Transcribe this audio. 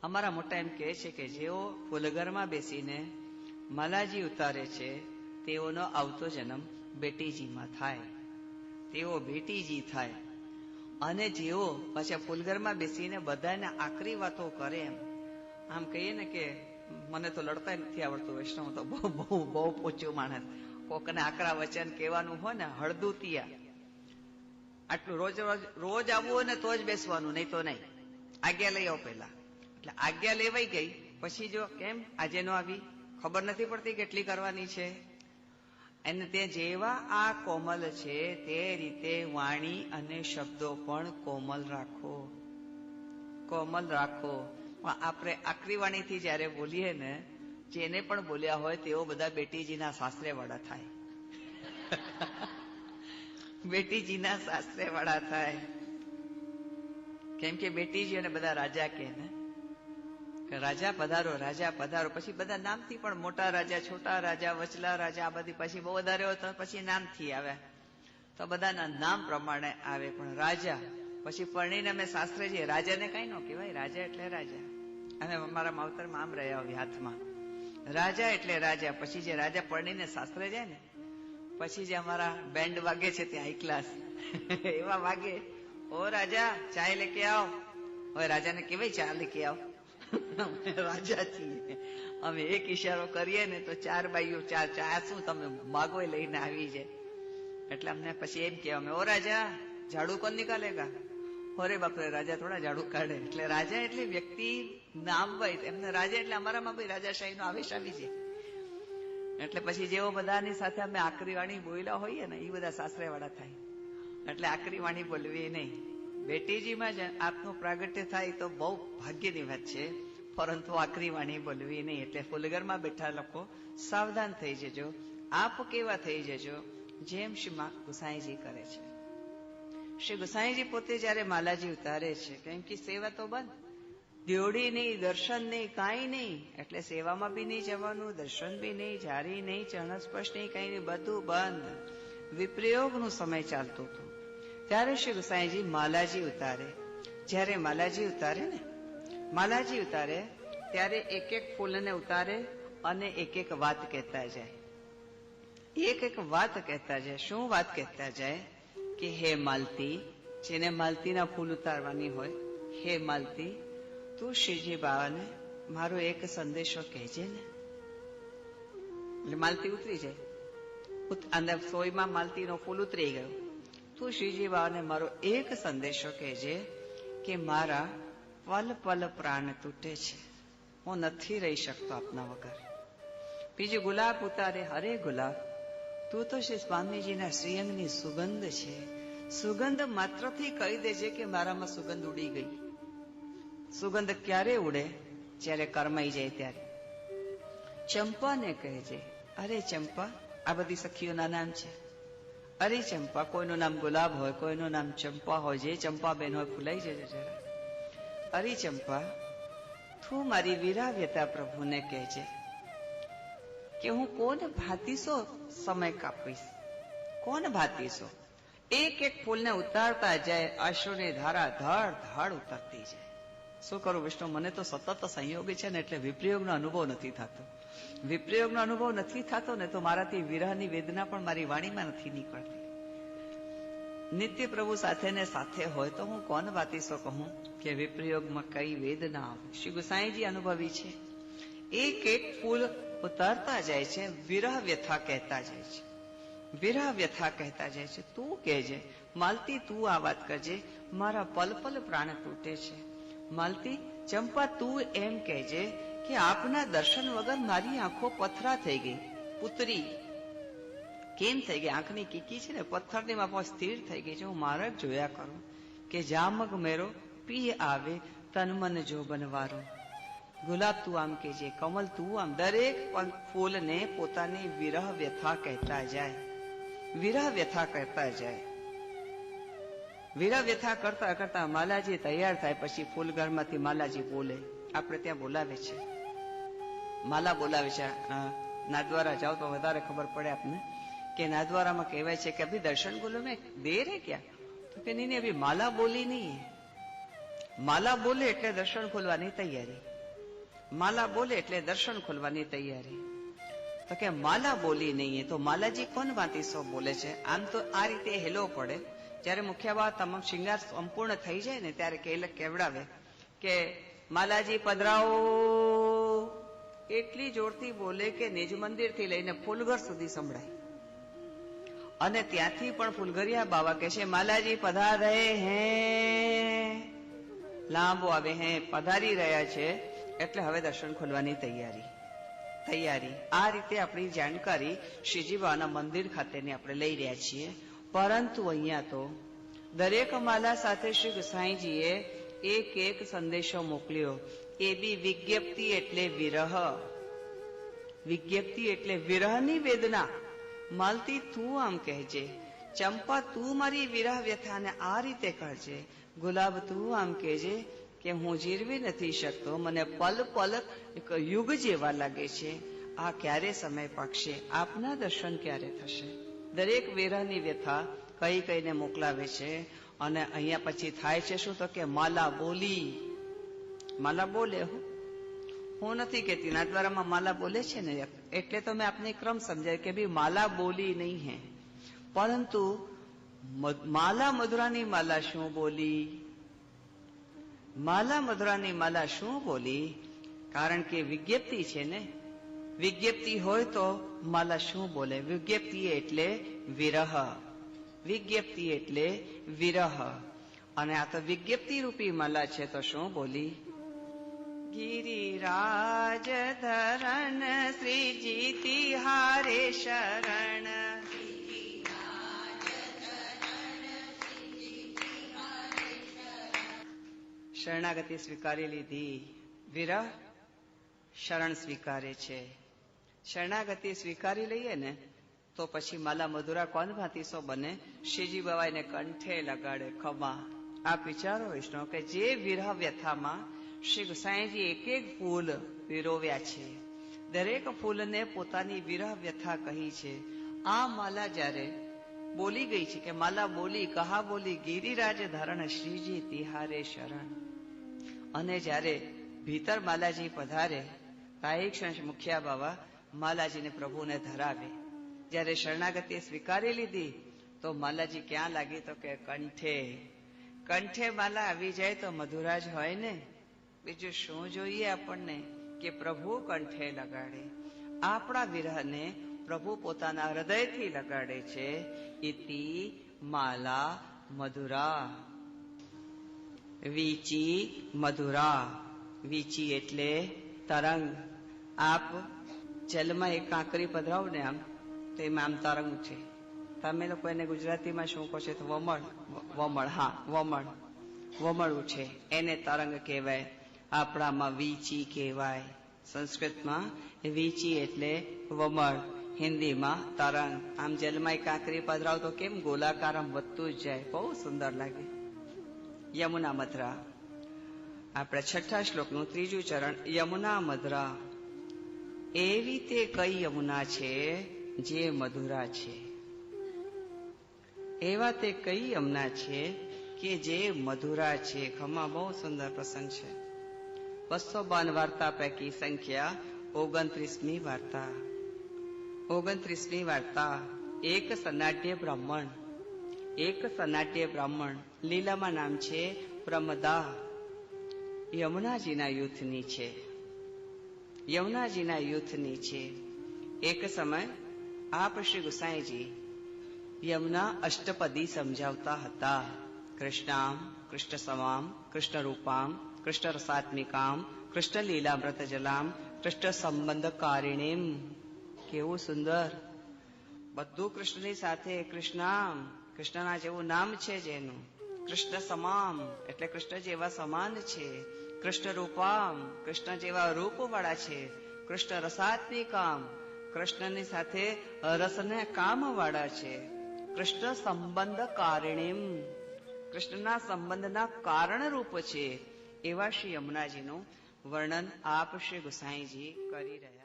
અમારા મોટા એમ કહે છે કે જેઓ ફૂલઘરમાં બેસીને માલાજી ઉતારે છે તેઓનો આવતો જન્મ બેટીજીમાં થાય, તેઓ બેટીજી થાય. અને જેઓ પાછા ફૂલઘરમાં બેસીને બધાને આકરી વાતો કરે, એમ આમ કહીએ ને કે મને તો લડતા નથી આવડતું, વૈષ્ણવ તો બહુ બહુ બહુ પોચું માણસ, કોકને આકરા વચન કહેવાનું હોય ને હળદુતિયા, આટલું રોજ રોજ રોજ આવવું હોય ને તો જ બેસવાનું, નહીં તો નહીં. આજ્ઞા લઈ આવો પેલા. એટલે આજ્ઞા લેવાઈ ગઈ પછી જો કેમ આજે નો આવી, ખબર નથી પડતી કેટલી કરવાની છે. અને તે જેવા આ કોમલ છે તે રીતે વાણી અને શબ્દો પણ કોમલ રાખો, કોમલ રાખો. પણ આપણે આકરી વાણીથી જયારે બોલીએ ને, જેને પણ બોલ્યા હોય તેઓ બધા બેટીજીના સાસરે વાળા થાય. બેટીજીના સાસરે વાળા થાય. કેમ કે બેટીજી અને બધા રાજા કે ને રાજા પધારો, રાજા પધારો. પછી બધા નામથી પણ, મોટા રાજા, છોટા રાજા, વચલા રાજા, આ બધી પછી બહુ વધારે હોય તો પછી નામથી આવે, તો બધાના નામ પ્રમાણે આવે. પણ રાજા પછી પરણીને અમે શાસ્ત્રે જઈએ, રાજાને કઈ ન કહેવાય, રાજા એટલે રાજા. અમે અમારા માવતરમાં આમ રહ્યા હોય હાથમાં, રાજા એટલે રાજા. પછી જે રાજા પરણીને શાસ્ત્રે જાય ને પછી જે અમારા બેન્ડ વાગે છે ત્યાં હાઈ ક્લાસ એવા વાગે, ઓ રાજા ચાય લેકે આવો. હવે રાજાને કેવાય ચા લેકે આવો, રાજા છીએ અમે. એક ઈશારો કરીએ ને તો ચાર બાઈઓ ચા શું તમે માગો લઈને આવી જાય. એટલે અમને પછી એમ કે અમે, ઓ રાજા ઝાડુ કોણ નિકાલેગા? અરે બાપરે, રાજા થોડા ઝાડુ કાઢે. એટલે રાજા એટલે વ્યક્તિ નામ ભાઈ, એમને રાજા એટલે અમારામાં ભાઈ રાજાશાહી નો આવેશ આવી જાય. એટલે પછી જેવો બધાની સાથે અમે આકરી વાણી બોલ્યા હોઈએ ને એ બધા સાસરે વાળા થાય. એટલે આકરી વાણી બોલવી નહીં. બેટીજીમાં જ આપનું પ્રાગટ્ય થાય તો બહુ ભાગ્યની વાત છે, પરંતુ આકરી વાણી બોલવી નહીં. એટલે ફૂલઘરમાં બેઠા લોકો સાવધાન થઈ જજો. આપ કેવા થઈ જજો જેમ શ્રી ગુસાઈજી કરે છે. શ્રી ગુસાઈજી પોતે જયારે માલાજી ઉતારે છે, કેમ કે સેવા તો બંધ, દ્યોડી નહીં, દર્શન નહીં, કાંઈ નહીં. એટલે સેવામાં બી નહીં જવાનું, દર્શન બી નહીં, જારી નહીં, ચરણ સ્પર્શ નહીં, કઈ નહીં, બધું બંધ. વિપ્રયોગનું સમય ચાલતું હતું ત્યારે શ્રી ગુસાઈજી માલાજી ઉતારે. જયારે માલાજી ઉતારે ને, માલાજી ઉતારે ત્યારે એક એક ફૂલને ઉતારે અને એક એક વાત કહેતા જાય, એક એક વાત કહેતા જાય. શું વાત કહેતા જાય કે હે માલતી, જેને માલતીના ફૂલ ઉતારવાની હોય, હે માલતી તું શ્રીજી બાવાને મારો એક સંદેશો કહેજે ને. એટલે માલતી ઉતરી જાય, અંદર સોયમાં માલતીનો ફૂલ ઉતરી ગયો. તું શ્રીજી બાવાને મારો એક સંદેશો કહેજે કે મારા પલ પલ પ્રાણ તૂટે છે, હું નથી રહી શકતો આપના વગર. બીજું ગુલાબ ઉતારે, હરે ગુલાબ તું તો શ્રી સ્વામીજીના શ્રીઅંગની સુગંધ છે, સુગંધ માત્રથી કહી દેજે કે મારામાં સુગંધ ઉડી ગઈ. સુગંધ ક્યારે ઉડે? જ્યારે કરમાઈ જાય ત્યારે. ચંપાને કહેજે, અરે ચંપા, આ બધી સખીઓના નામ છે. અરે ચંપા, કોઈનું નામ ગુલાબ હોય, કોઈનું નામ ચંપા હોય, જે ચંપાબેન હોય ફૂલાઈ જશે જરા. અરે ચંપા, તું મારી વિરાવ્યતા પ્રભુને કહેજે કે હું કોને ભાતીશો સમય કાપીશ, કોને ભાતીશો. એક એક ફૂલને ઉતારતા જાય, અશ્રુની ધારા ધડ ધડ ઉતરતી જાય. શું કરું વિષ્ણુ, મને તો સતત સંયોગી છે ને એટલે વિપ્રયોગનો અનુભવ નથી થતો. વિપ્રયોગનો અનુભવ નથી થતો ને તો મારાથી વિરહની વેદના પણ મારી વાણીમાં નથી નીકળતી. નિત્ય પ્રભુ સાથે ને સાથે હોય તો હું કોણ વાતીશો કહું કે વિપ્રયોગમાં કઈ વેદના આવે. શ્રી ગુસાઈજી અનુભવી છે. એક એક ફૂલ ઉતારતા જાય છે, વિરહ વ્યથા કહેતા જાય છે, વિરહ વ્યથા કહેતા જાય છે. તું કહેજે માલતી, તું આ વાત કરજે, મારા પલ પલ પ્રાણ તૂટે છે. માલતી, ચંપા તું એમ કહેજે કે આપના દર્શન વગર મારી આંખો પથરા થઈ ગઈ. પુત્રી કેમ થઈ ગઈ? આંખની કીકી છે ને પથ્થરની માફક સ્થિર થઈ ગઈ છે. હું મારા જ જોયા કરું કે જામગ મેરો પી આવે તન મન જો બનવારો. ગુલાબ તું આમ કહેજે, કમલ તું આમ. દરેક ફૂલને પોતાની વિરહ વ્યથા કહેતા જાય, વિરહ વ્યથા કહેતા જાય. વિરહ વ્યથા કરતા કરતા માલાજી તૈયાર થાય. પછી ફૂલઘરમાંથી માલાજી બોલે. આપણે ત્યાં બોલાવે છે, માલા બોલાવે છે. નાદવારા જાઓ તો વધારે ખબર પડે આપને કે નાદવારામાં કહેવાય છે કે અભી દર્શન બોલો મેં દેર હે ક્યાં? તો કે નહીં, અભી માલા બોલી નહીં. માલા બોલે એટલે દર્શન ખોલવાની તૈયારી. માલા બોલે એટલે દર્શન ખોલવાની તૈયારી. તો કે માલા બોલી નહીં, તો માલાજી કોણ વાતી સો બોલે છે? આમ તો આ રીતે હેલો પડે. જયારે મુખ્ય તમામ શિંગાર સંપૂર્ણ થઈ જાય ને ત્યારે કેવડાવે કે માલાજી પધરાવો. એટલી જોરથી બોલે કે નિજ મંદિર થી લઈને ફૂલઘર સુધી સંભળાય. અને ત્યાંથી પણ ફૂલઘરિયા બાવા કહે છે માલાજી પધાર રહે હે. લાંબો આવે હે, પધારી રહ્યા છે. એટલે હવે દર્શન ખોલવાની તૈયારી. આ રીતે આપણી જાણકારી શ્રીજી બાવાના મંદિર ખાતેની આપણે લઈ રહ્યા છીએ. પરંતુ અહીંયા તો દરેક માલા સાથે શ્રી ગુસાઈજીએ એક સંદેશો મોકલ્યો. એ બી વિજ્ઞપ્તિ એટલે વિરહ. વિજ્ઞપ્તિ એટલે વિરહની વેદના. માલતી તું આમ કહેજે, ચંપા તું મારી વિરહ વ્યથાને આ રીતે કહેજે, ગુલાબ તું આમ કહેજે કે હું જીરવી નથી શકતો, મને પલ પલ યુગ જેવા લાગે છે. આ ક્યારે સમય પાકશે? આપના દર્શન ક્યારે થશે? દરેક વિરહની વ્યથા કહીને મોકલાવે છે. અને અહીંયા પછી થાય છે શું? તો કે માલા બોલી. માલા બોલે. હું નથી કહેતી, નાથદ્વારામાં માલા બોલે છે ને, એટલે તો મેં આપને ક્રમ સમજાય કે ભાઈ માલા બોલી નહીં હે, પરંતુ માલા મધુરાની માલા શું બોલી? માલા મધુરાની માલા શું બોલી? કારણ કે વિજ્ઞપ્તિ છે ને. વિજ્ઞપ્તિ હોય તો માલા શું બોલે? વિજ્ઞપ્તિ એટલે વિરહ. વિજ્ઞપ્તિ એટલે વિરહ. અને આ તો વિજ્ઞપ્તિ રૂપી માલા છે. તો શું બોલી? ગિરિરાજ ધરણ શ્રીજી તિહારે શરણ. શરણાગતિ સ્વીકારી લીધી. વિરહ શરણ સ્વીકારે છે. શરણાગતિ સ્વીકારી લઈએ ને તો પછી માલા મધુરા કોણ ભાતી સો બને? શ્રીજી બાવા એને કંઠે લગાડે. ખમા. આપ વિચારો વૈષ્ણવ કે જે વિરહ વ્યથામાં શ્રી ગુસાઈજી એક ફૂલ પીરોવ્યા છે, દરેક ફૂલને પોતાની વિરહ વ્યથા કહી છે. આ માલા જયારે બોલી ગઈ છે કે માલા બોલી, કહા બોલી, ગિરિરાજ ધારણ શ્રીજી તિહારે શરણ. અને જયારે ભીતર માલાજી પધારે, કાયિક ક્ષણ મુખ્યા બાવા માલાજીને પ્રભુને ધરાવે. જયારે શરણાગતિ સ્વીકારી લીધી તો માલાજી ક્યાં લાગી? તો કે કંઠે. કંઠે માલા આવી જાય તો મધુરા જ હોય ને. બીજું શું જોઈએ આપણને? કે પ્રભુ કંઠે લગાડે. આપણા વિરહને પ્રભુ પોતાના હૃદયથી લગાડે છે. ઇતિ માલા મધુરા. વીચી મધુરા. વીચી એટલે તરંગ. આપ જલમાં એક કાંકરી પધરાવો ને આમ, તો એમાં આમ તરંગ છે. તમે લોકો એને ગુજરાતીમાં શું કહો છો? તો વમળ. વમળ. હા, વમળ. વમળું છે એને તરંગ કહેવાય. આપણામાં વીચી કહેવાય. સંસ્કૃતમાં વીચી એટલે વમળ, હિન્દીમાં તરંગ. આમ જલમાં કાંકરી પધરાવ તો કેમ ગોલાકાર આમ વધતું જ જાય, બહુ સુંદર લાગે. યમુના મધરા. આપણે 6ઠા શ્લોકનું 3જું ચરણ. યમુના મધરા. એવી તે કઈ યમુના છે જે મધુરા છે? એવા તે કઈ યમુના છે કે જે મધુરા છે? ખમા. બહુ સુંદર પ્રસંગ છે. 252 વાર્તા પૈકી સંખ્યા 29મી વાર્તા. 29મી વાર્તા. એક સનાટ્ય બ્રાહ્મણ. એક સનાટ્ય બ્રાહ્મણ. લીલામાં નામ છે પ્રમદા. યમુનાજીના યુથની છે. યમુનાજીના યુથની છે. એક સમય આપ શ્રી ગુસાઈજી યમુના અષ્ટપદી સમજાવતા હતા. કૃષ્ણામ, કૃષ્ણ સમામ, કૃષ્ણ રૂપામ, કૃષ્ણ રસાત્મિકામ, કૃષ્ણ લીલામૃત જલામ, કૃષ્ણ સંબંધકારિણીમ. કેવું સુંદર! બધું કૃષ્ણની સાથે. કૃષ્ણામ, કૃષ્ણના જેવું નામ છે જેનું. કૃષ્ણ સમામ એટલે કૃષ્ણ જેવા સમાન છે. કૃષ્ણ રૂપામ, કૃષ્ણ જેવા રૂપવાળા છે. કૃષ્ણ રસાત્મિકામ, કૃષ્ણની સાથે રસને કામ વાળા છે. કૃષ્ણ સંબંધ કારિણીમ, કૃષ્ણના સંબંધના કારણ રૂપ છે. એવા શ્રી યમુનાજીનું વર્ણન આપ શ્રી ગુસાઈજી કરી રહ્યા.